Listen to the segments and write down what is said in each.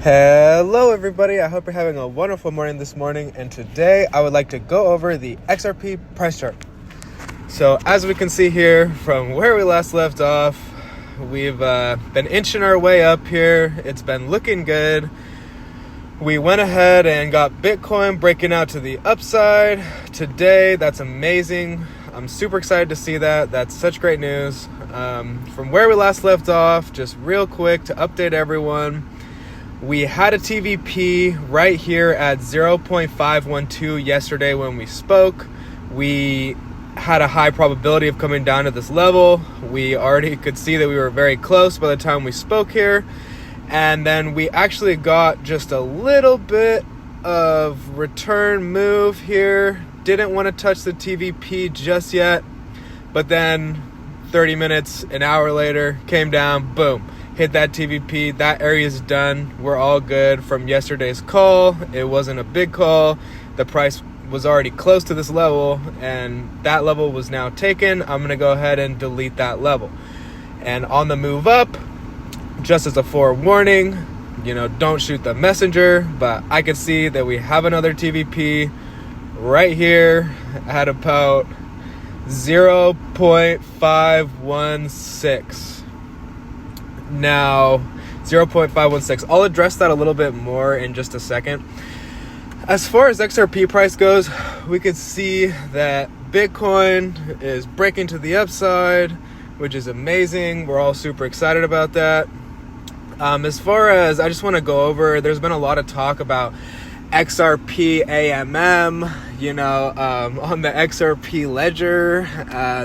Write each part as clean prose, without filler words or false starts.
Hello everybody, I hope you're having a wonderful morning this morning, and today I would like to go over the XRP price chart. So as we can see here from where we last left off, we've been inching our way up here. It's been looking good. We went ahead and got Bitcoin breaking out to the upside today. That's amazing. I'm super excited to see that. That's such great news. From where we last left off, just real quick to update everyone, we had a TVP right here at 0.512 yesterday when we spoke. We had a high probability of coming down to this level. We already could see that we were very close by the time we spoke here. And then we actually got just a little bit of return move here. Didn't want to touch the TVP just yet. But then 30 minutes, an hour later, came down, boom. Hit that TVP. That area is done. We're all good from yesterday's call. It wasn't a big call. The price was already close to this level, and that level was now taken. I'm going to go ahead and delete that level. And on the move up, just as a forewarning, don't shoot the messenger, but I could see that we have another TVP right here at about 0.516. Now 0.516. I'll address that a little bit more in just a second. As far as XRP price goes, we could see that Bitcoin is breaking to the upside, which is amazing. We're all super excited about that. As far as, I just want to go over, there's been a lot of talk about XRP AMM, on the XRP ledger.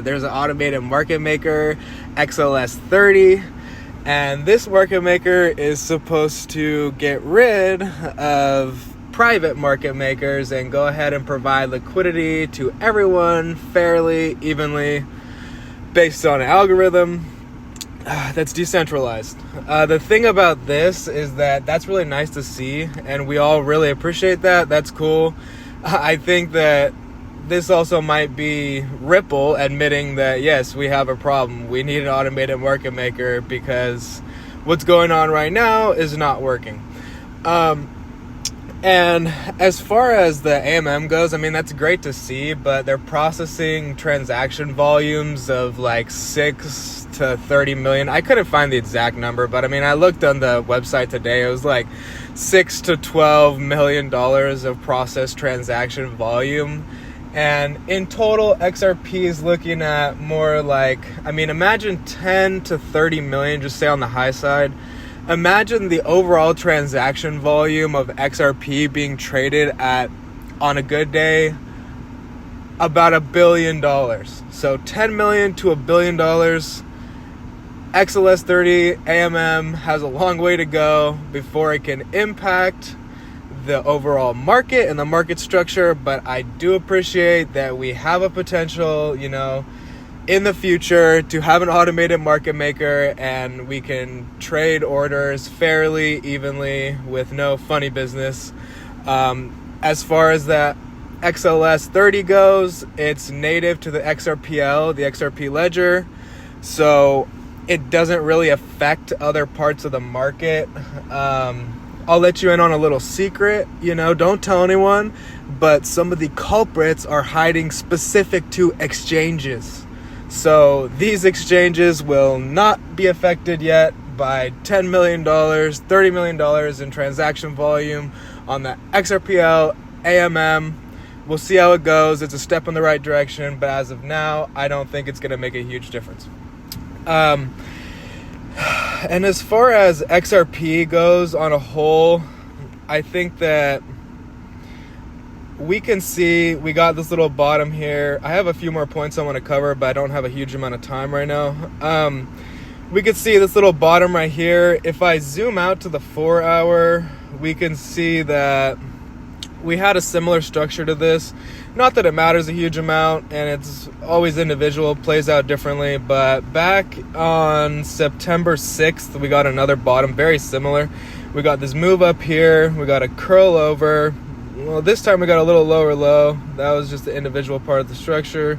There's an automated market maker, XLS30. And this market maker is supposed to get rid of private market makers and go ahead and provide liquidity to everyone fairly, evenly, based on an algorithm that's decentralized. The thing about this is that that's really nice to see, and we all really appreciate that. That's cool. I think that this also might be Ripple admitting that, yes, we have a problem. We need an automated market maker because what's going on right now is not working. And as far as the AMM goes, that's great to see, but they're processing transaction volumes of like 6 to 30 million. I couldn't find the exact number, but I looked on the website today. It was like $6 to $12 million of processed transaction volume. And in total, XRP is looking at more like, imagine 10 to 30 million, just say on the high side. Imagine the overall transaction volume of XRP being traded at, on a good day, about $1 billion. So 10 million to $1 billion. XLS30 AMM has a long way to go before it can impact the overall market and the market structure, but I do appreciate that we have a potential, in the future to have an automated market maker, and we can trade orders fairly, evenly, with no funny business. As far as that XLS30 goes, it's native to the XRPL, the XRP ledger, so it doesn't really affect other parts of the market. I'll let you in on a little secret, don't tell anyone, but some of the culprits are hiding specific to exchanges. So these exchanges will not be affected yet by $10 million, $30 million in transaction volume on the XRPL AMM. We'll see how it goes. It's a step in the right direction, but as of now, I don't think it's going to make a huge difference. And as far as XRP goes on a whole, I think that we can see we got this little bottom here. I have a few more points I want to cover, but I don't have a huge amount of time right now. We can see this little bottom right here. If I zoom out to the 4 hour, we can see that we had a similar structure to this. Not that it matters a huge amount, and it's always individual, plays out differently, but back on September 6th, we got another bottom, very similar. We got this move up here, we got a curl over. Well, this time we got a little lower low. That was just the individual part of the structure.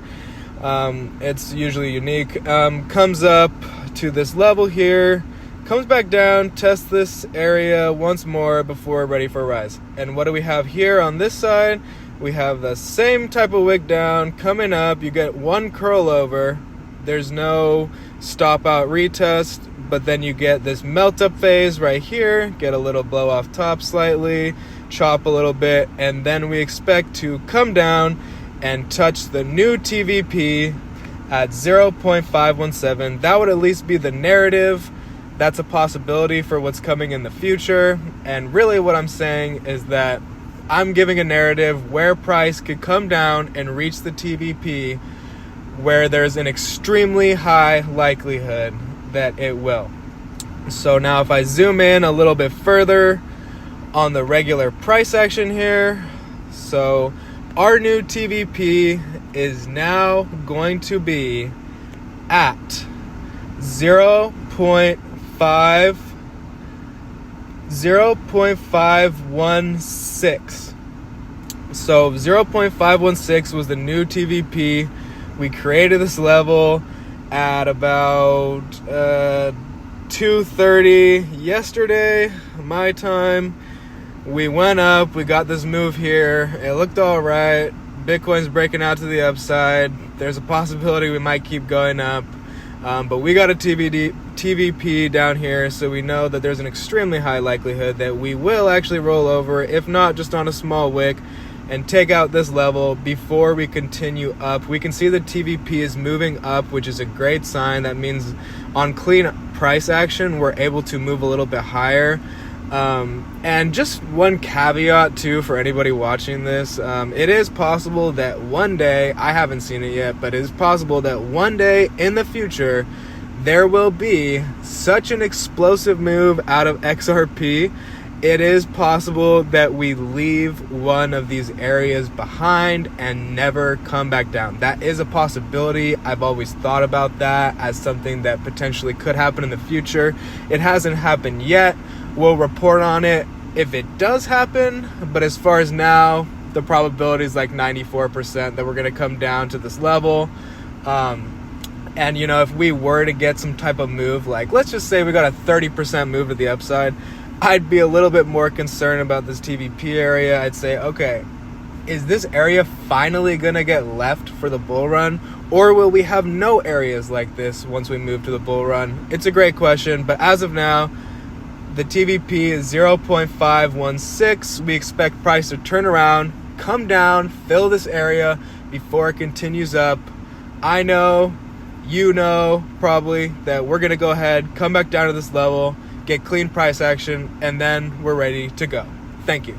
It's usually unique. Comes up to this level here, comes back down, tests this area once more before ready for a rise. And what do we have here on this side? We have the same type of wick down coming up. You get one curl over. There's no stop out retest, but then you get this melt up phase right here, get a little blow off top slightly, chop a little bit, and then we expect to come down and touch the new TVP at 0.517. That would at least be the narrative. That's a possibility for what's coming in the future. And really what I'm saying is that I'm giving a narrative where price could come down and reach the TVP, where there's an extremely high likelihood that it will. So now if I zoom in a little bit further on the regular price action here, so our new TVP is now going to be at 0.516. So 0.516 was the new TVP. We created this level at about 2:30 yesterday, my time. We went up, we got this move here. It looked all right. Bitcoin's breaking out to the upside. There's a possibility we might keep going up. But we got a TVP down here, so we know that there's an extremely high likelihood that we will actually roll over, if not just on a small wick, and take out this level before we continue up. We can see the TVP is moving up, which is a great sign. That means on clean price action, we're able to move a little bit higher. And just one caveat too for anybody watching this, it is possible that one day, I haven't seen it yet, but it is possible that one day in the future, there will be such an explosive move out of XRP. It is possible that we leave one of these areas behind and never come back down. That is a possibility. I've always thought about that as something that potentially could happen in the future. It hasn't happened yet. We'll report on it if it does happen. But as far as now, the probability is like 94% that we're going to come down to this level. And, you know, if we were to get some type of move, like let's just say we got a 30% move to the upside, I'd be a little bit more concerned about this TVP area. I'd say, okay, is this area finally going to get left for the bull run? Or will we have no areas like this once we move to the bull run? It's a great question, but as of now, the TVP is 0.516. We expect price to turn around, come down, fill this area before it continues up. I know, you know, probably that we're going to go ahead, come back down to this level, get clean price action, and then we're ready to go. Thank you.